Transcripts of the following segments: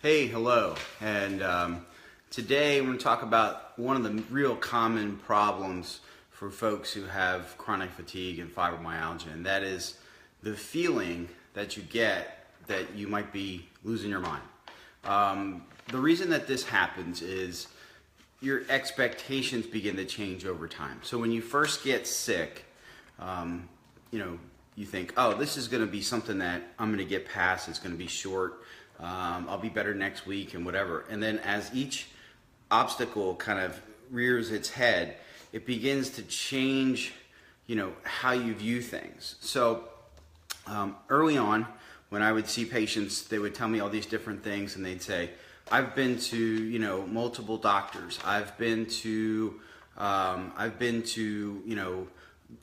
Hey, hello, and today we're going to talk about one of the real common problems for folks who have chronic fatigue and fibromyalgia, and that is the feeling that you get that you might be losing your mind. The reason that this happens is your expectations begin to change over time. So when you first get sick, you think, oh, this is going to be something that I'm going to get past, it's going to be short. I'll be better next week and whatever. And then as each obstacle kind of rears its head, it begins to change, how you view things. So early on, when I would see patients, they would tell me all these different things, and they'd say, I've been to, multiple doctors. I've been to,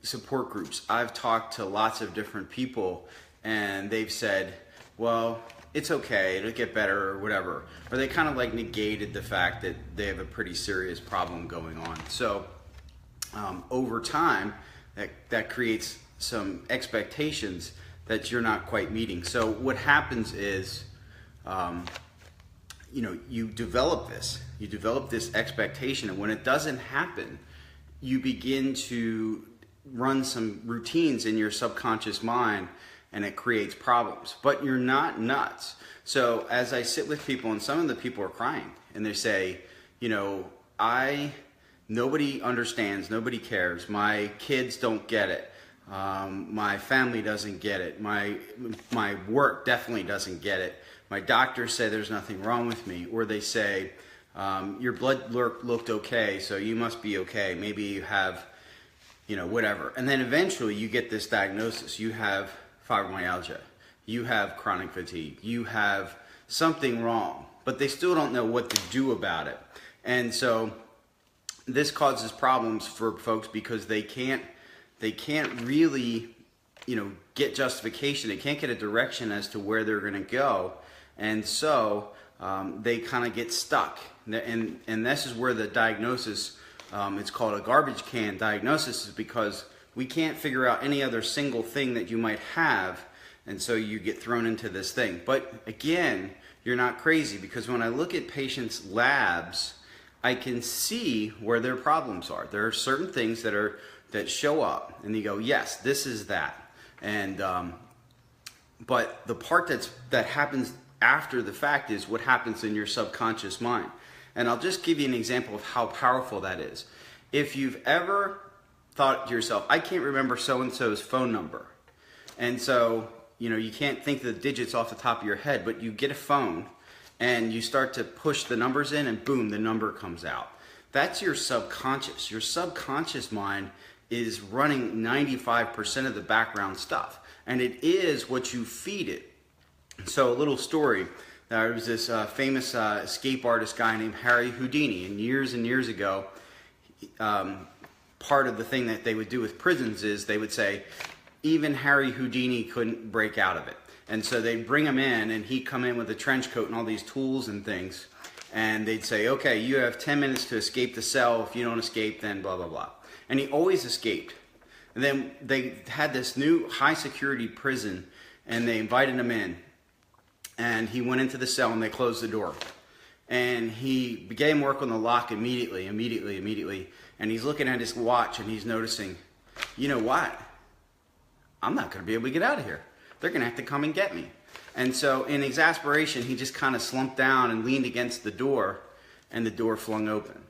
support groups. I've talked to lots of different people, and they've said, well, it's okay, it'll get better or whatever. Or they kind of like negated the fact that they have a pretty serious problem going on. So over time, that creates some expectations that you're not quite meeting. So what happens is, you develop this expectation, and when it doesn't happen, you begin to run some routines in your subconscious mind, and it creates problems. But you're not nuts. So as I sit with people, and some of the people are crying, and they say, nobody understands, nobody cares, my kids don't get it, my family doesn't get it, my work definitely doesn't get it, my doctors say there's nothing wrong with me, or they say, your blood looked okay, so you must be okay, maybe you have, whatever. And then eventually you get this diagnosis. You have fibromyalgia, you have chronic fatigue, you have something wrong, but they still don't know what to do about it. And so this causes problems for folks because they can't really, get justification. They can't get a direction as to where they're going to go. And so they kind of get stuck. And this is where the diagnosis, it's called a garbage can diagnosis, is because we can't figure out any other single thing that you might have, and so you get thrown into this thing. But again, you're not crazy, because when I look at patients' labs, I can see where their problems are. There are certain things that show up, and you go, yes, this is that. And but the part that happens after the fact is what happens in your subconscious mind. And I'll just give you an example of how powerful that is. If you've ever thought to yourself, I can't remember so-and-so's phone number. And so, you can't think the digits off the top of your head, but you get a phone and you start to push the numbers in, and boom, the number comes out. That's your subconscious. Your subconscious mind is running 95% of the background stuff, and it is what you feed it. So a little story. There was this famous escape artist guy named Harry Houdini, and years ago, part of the thing that they would do with prisons is they would say, even Harry Houdini couldn't break out of it. And so they'd bring him in, and he'd come in with a trench coat and all these tools and things, and they'd say, okay, you have 10 minutes to escape the cell. If you don't escape, then blah, blah, blah. And he always escaped. And then they had this new high security prison, and they invited him in, and he went into the cell, and they closed the door. And he began work on the lock immediately. And he's looking at his watch, and he's noticing, you know what? I'm not going to be able to get out of here. They're going to have to come and get me. And so in exasperation, he just kind of slumped down and leaned against the door, and the door flung open.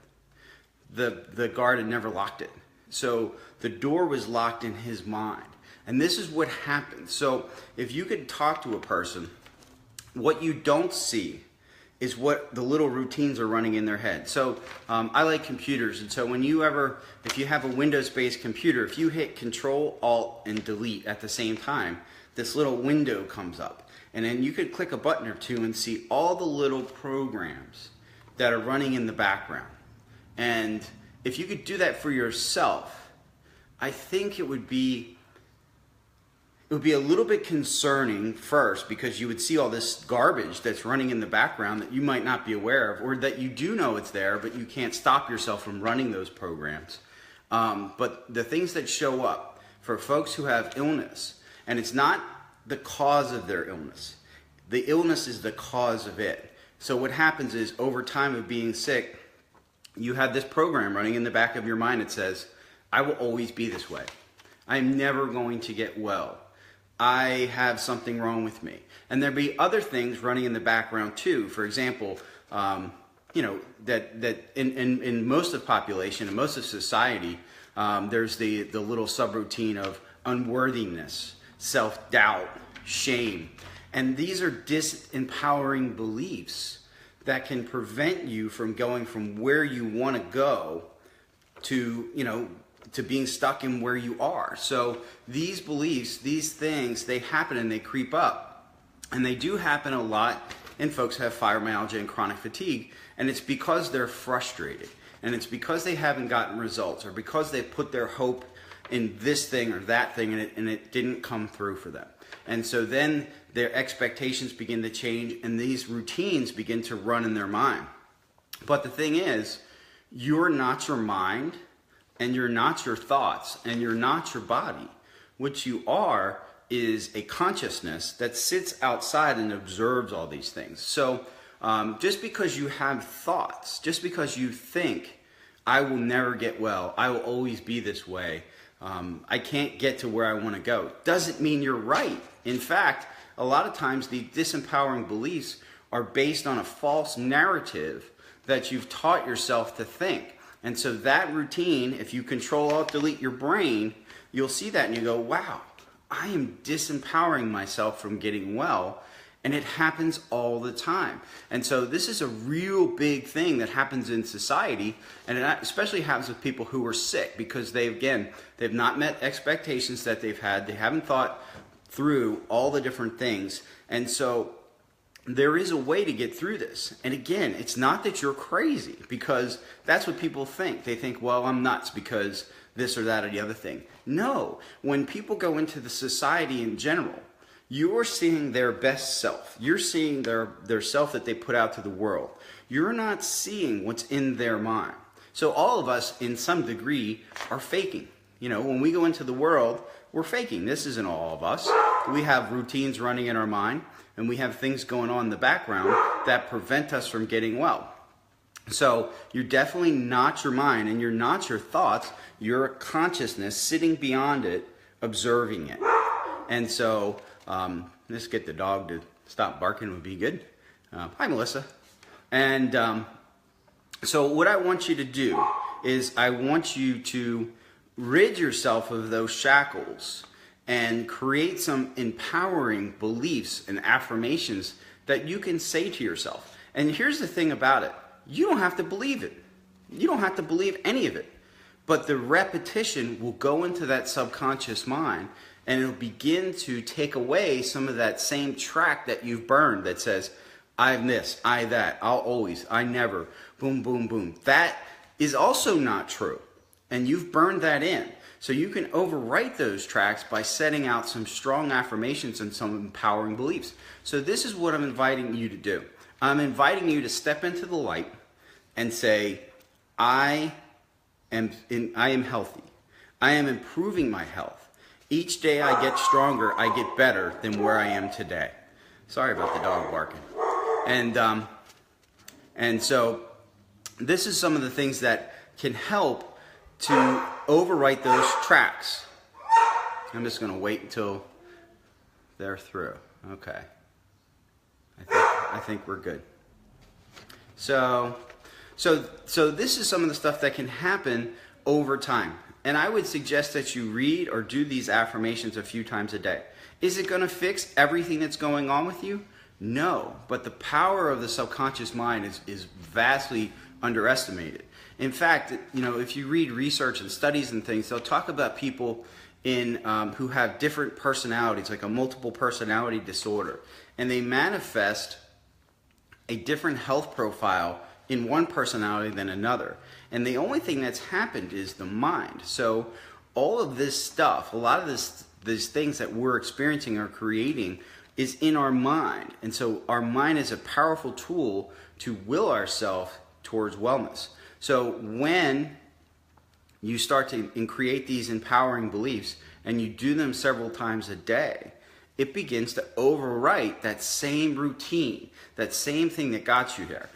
The guard had never locked it. So the door was locked in his mind. And this is what happens. So if you could talk to a person, what you don't see is what the little routines are running in their head. So I like computers, and so if you have a Windows-based computer, if you hit Control, Alt, and Delete at the same time, this little window comes up. And then you could click a button or two and see all the little programs that are running in the background. And if you could do that for yourself, I think it would be a little bit concerning first, because you would see all this garbage that's running in the background that you might not be aware of, or that you do know it's there, but you can't stop yourself from running those programs. But the things that show up for folks who have illness, and it's not the cause of their illness. The illness is the cause of it. So what happens is, over time of being sick, you have this program running in the back of your mind that says, I will always be this way. I'm never going to get well. I have something wrong with me. And there'll be other things running in the background too. For example, that in most of the population and most of society, there's the little subroutine of unworthiness, self-doubt, shame. And these are disempowering beliefs that can prevent you from going from where you want to go to, to being stuck in where you are. So these beliefs, these things, they happen and they creep up. And they do happen a lot in folks who have fibromyalgia and chronic fatigue. And it's because they're frustrated. And it's because they haven't gotten results, or because they put their hope in this thing or that thing and it didn't come through for them. And so then their expectations begin to change and these routines begin to run in their mind. But the thing is, you're not your mind, and you're not your thoughts, and you're not your body. What you are is a consciousness that sits outside and observes all these things. So just because you have thoughts, just because you think, I will never get well, I will always be this way, I can't get to where I want to go, doesn't mean you're right. In fact, a lot of times the disempowering beliefs are based on a false narrative that you've taught yourself to think. And so that routine, if you Control-Alt-Delete your brain, you'll see that and you go, wow, I am disempowering myself from getting well. And it happens all the time. And so this is a real big thing that happens in society, and it especially happens with people who are sick, because they've not met expectations that they've had. They haven't thought through all the different things. And so there is a way to get through this. And again, it's not that you're crazy, because that's what people think. They think, well, I'm nuts because this or that or the other thing. No, when people go into the society in general, you're seeing their best self. You're seeing their self that they put out to the world. You're not seeing what's in their mind. So all of us, in some degree, are faking. When we go into the world, we're faking. This isn't all of us. We have routines running in our mind, and we have things going on in the background that prevent us from getting well. So you're definitely not your mind, and you're not your thoughts. You're a consciousness sitting beyond it, observing it. And so let's get the dog to stop barking would be good. Hi, Melissa. And so what I want you to do is I want you to rid yourself of those shackles and create some empowering beliefs and affirmations that you can say to yourself. And here's the thing about it. You don't have to believe it. You don't have to believe any of it. But the repetition will go into that subconscious mind, and it'll begin to take away some of that same track that you've burned that says, I'm this, I that, I'll always, I never, boom, boom, boom. That is also not true. And you've burned that in. So you can overwrite those tracks by setting out some strong affirmations and some empowering beliefs. So this is what I'm inviting you to do. I'm inviting you to step into the light and say, I am healthy. I am improving my health. Each day I get stronger, I get better than where I am today. Sorry about the dog barking. And so this is some of the things that can help to overwrite those tracks. I'm just going to wait until they're through. Okay. I think we're good. So this is some of the stuff that can happen over time. And I would suggest that you read or do these affirmations a few times a day. Is it going to fix everything that's going on with you? No. But the power of the subconscious mind is vastly underestimated. In fact, if you read research and studies and things, they'll talk about people who have different personalities, like a multiple personality disorder. And they manifest a different health profile in one personality than another. And the only thing that's happened is the mind. So all of this stuff, a lot of these things that we're experiencing or creating is in our mind. And so our mind is a powerful tool to will ourselves towards wellness. So when you start to create these empowering beliefs and you do them several times a day, it begins to overwrite that same routine, that same thing that got you there.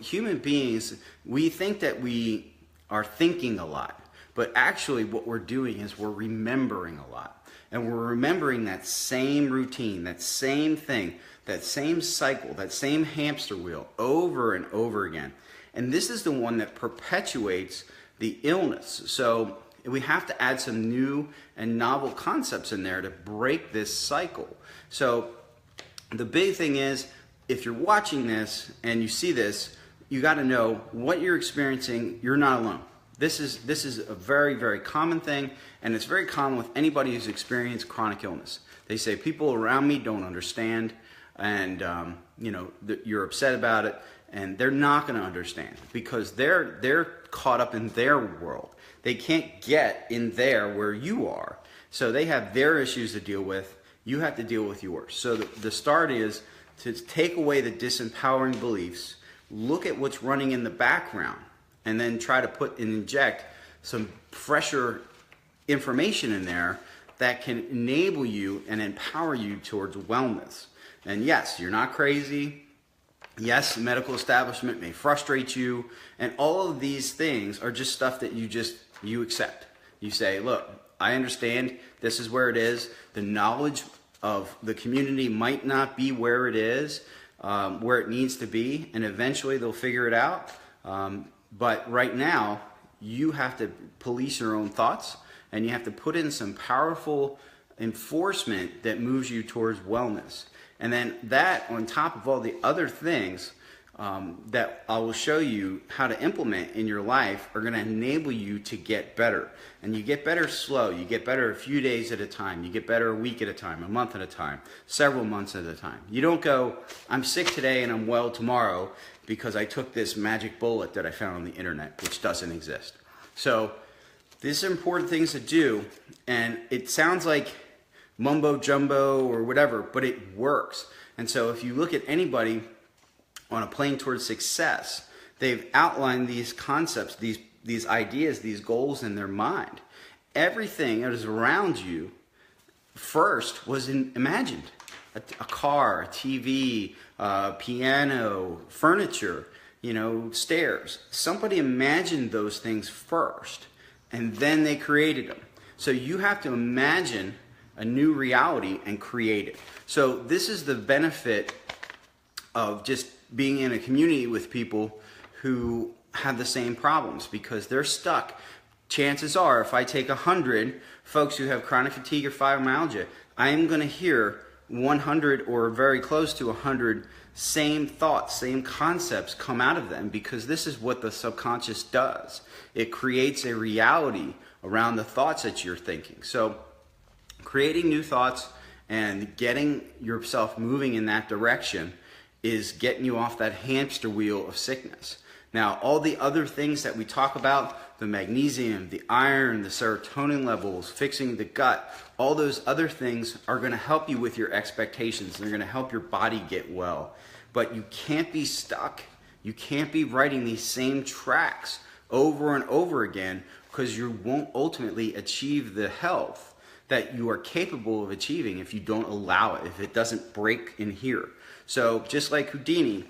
Human beings, we think that we are thinking a lot, but actually what we're doing is we're remembering a lot. And we're remembering that same routine, that same thing, that same cycle, that same hamster wheel over and over again. And this is the one that perpetuates the illness. So we have to add some new and novel concepts in there to break this cycle. So the big thing is, if you're watching this and you see this, you got to know what you're experiencing. You're not alone. This is a very, very common thing, and it's very common with anybody who's experienced chronic illness. They say, people around me don't understand, and you're upset about it, and they're not going to understand because they're caught up in their world. They can't get in there where you are. So they have their issues to deal with. You have to deal with yours. So the start is to take away the disempowering beliefs, look at what's running in the background, and then try to put and inject some fresher information in there that can enable you and empower you towards wellness. And yes, you're not crazy. Yes, the medical establishment may frustrate you, and all of these things are just stuff that you accept. You say, look, I understand this is where it is. The knowledge of the community might not be where it is, where it needs to be, and eventually they'll figure it out. But right now, you have to police your own thoughts, and you have to put in some powerful enforcement that moves you towards wellness. And then that, on top of all the other things that I will show you how to implement in your life, are going to enable you to get better. And you get better slow. You get better a few days at a time. You get better a week at a time, a month at a time, several months at a time. You don't go, I'm sick today and I'm well tomorrow because I took this magic bullet that I found on the internet, which doesn't exist. So these are important things to do, and it sounds like mumbo jumbo or whatever, but it works. And so if you look at anybody on a plane towards success, they've outlined these concepts, these ideas, these goals in their mind. Everything that is around you first was imagined. A car, a TV, piano, furniture, stairs. Somebody imagined those things first, and then they created them. So you have to imagine a new reality and create it. So this is the benefit of just being in a community with people who have the same problems, because they're stuck. Chances are, if I take 100 folks who have chronic fatigue or fibromyalgia, I am going to hear 100 or very close to 100 same thoughts, same concepts come out of them, because this is what the subconscious does. It creates a reality around the thoughts that you're thinking. So creating new thoughts and getting yourself moving in that direction is getting you off that hamster wheel of sickness. Now, all the other things that we talk about, the magnesium, the iron, the serotonin levels, fixing the gut, all those other things are going to help you with your expectations. They're going to help your body get well. But you can't be stuck. You can't be writing these same tracks over and over again, because you won't ultimately achieve the health that you are capable of achieving if you don't allow it, if it doesn't break in here. So just like Houdini,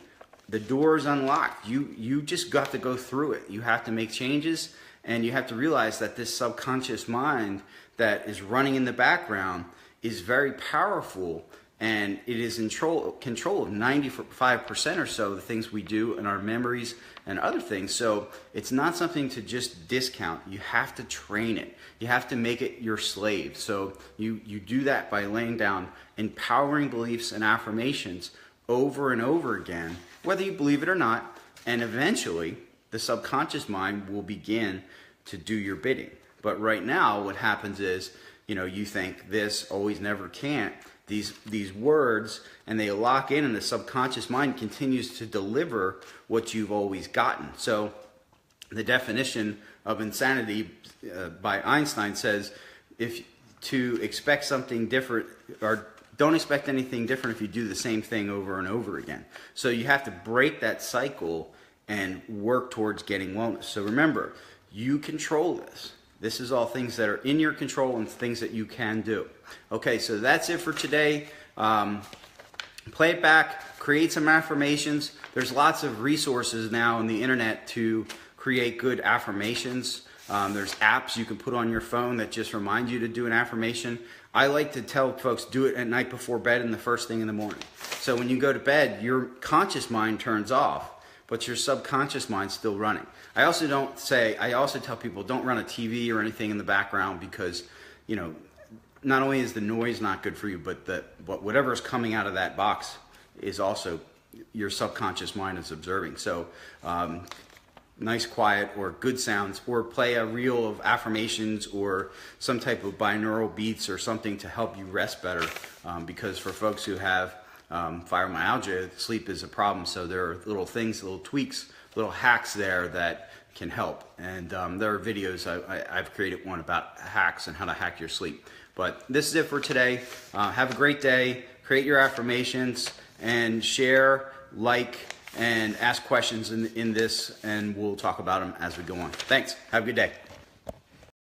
the door is unlocked. You just got to go through it. You have to make changes, and you have to realize that this subconscious mind that is running in the background is very powerful, and it is in control of 95% or so of the things we do in our memories and other things. So it's not something to just discount. You have to train it. You have to make it your slave. So you do that by laying down empowering beliefs and affirmations over and over again, whether you believe it or not, and eventually the subconscious mind will begin to do your bidding. But right now what happens is, you think this, always, never, can't, these words, and they lock in, and the subconscious mind continues to deliver what you've always gotten. So the definition of insanity by Einstein says, if to expect something different, or don't expect anything different if you do the same thing over and over again. So you have to break that cycle and work towards getting wellness. So remember, you control this. This is all things that are in your control and things that you can do. Okay, so that's it for today. Play it back, create some affirmations. There's lots of resources now on the internet to create good affirmations. There's apps you can put on your phone that just remind you to do an affirmation. I like to tell folks, do it at night before bed and the first thing in the morning. So when you go to bed, your conscious mind turns off, but your subconscious mind's still running. I also tell people, don't run a TV or anything in the background, because, you know, not only is the noise not good for you, but whatever is coming out of that box is also your subconscious mind is observing. So nice quiet or good sounds, or play a reel of affirmations or some type of binaural beats or something to help you rest better, because for folks who have fibromyalgia, sleep is a problem. So there are little things, little tweaks, little hacks there that can help. And there are videos, I've created one about hacks and how to hack your sleep. But this is it for today. Have a great day. Create your affirmations and share, like, and ask questions in this, and we'll talk about them as we go on. Thanks. Have a good day.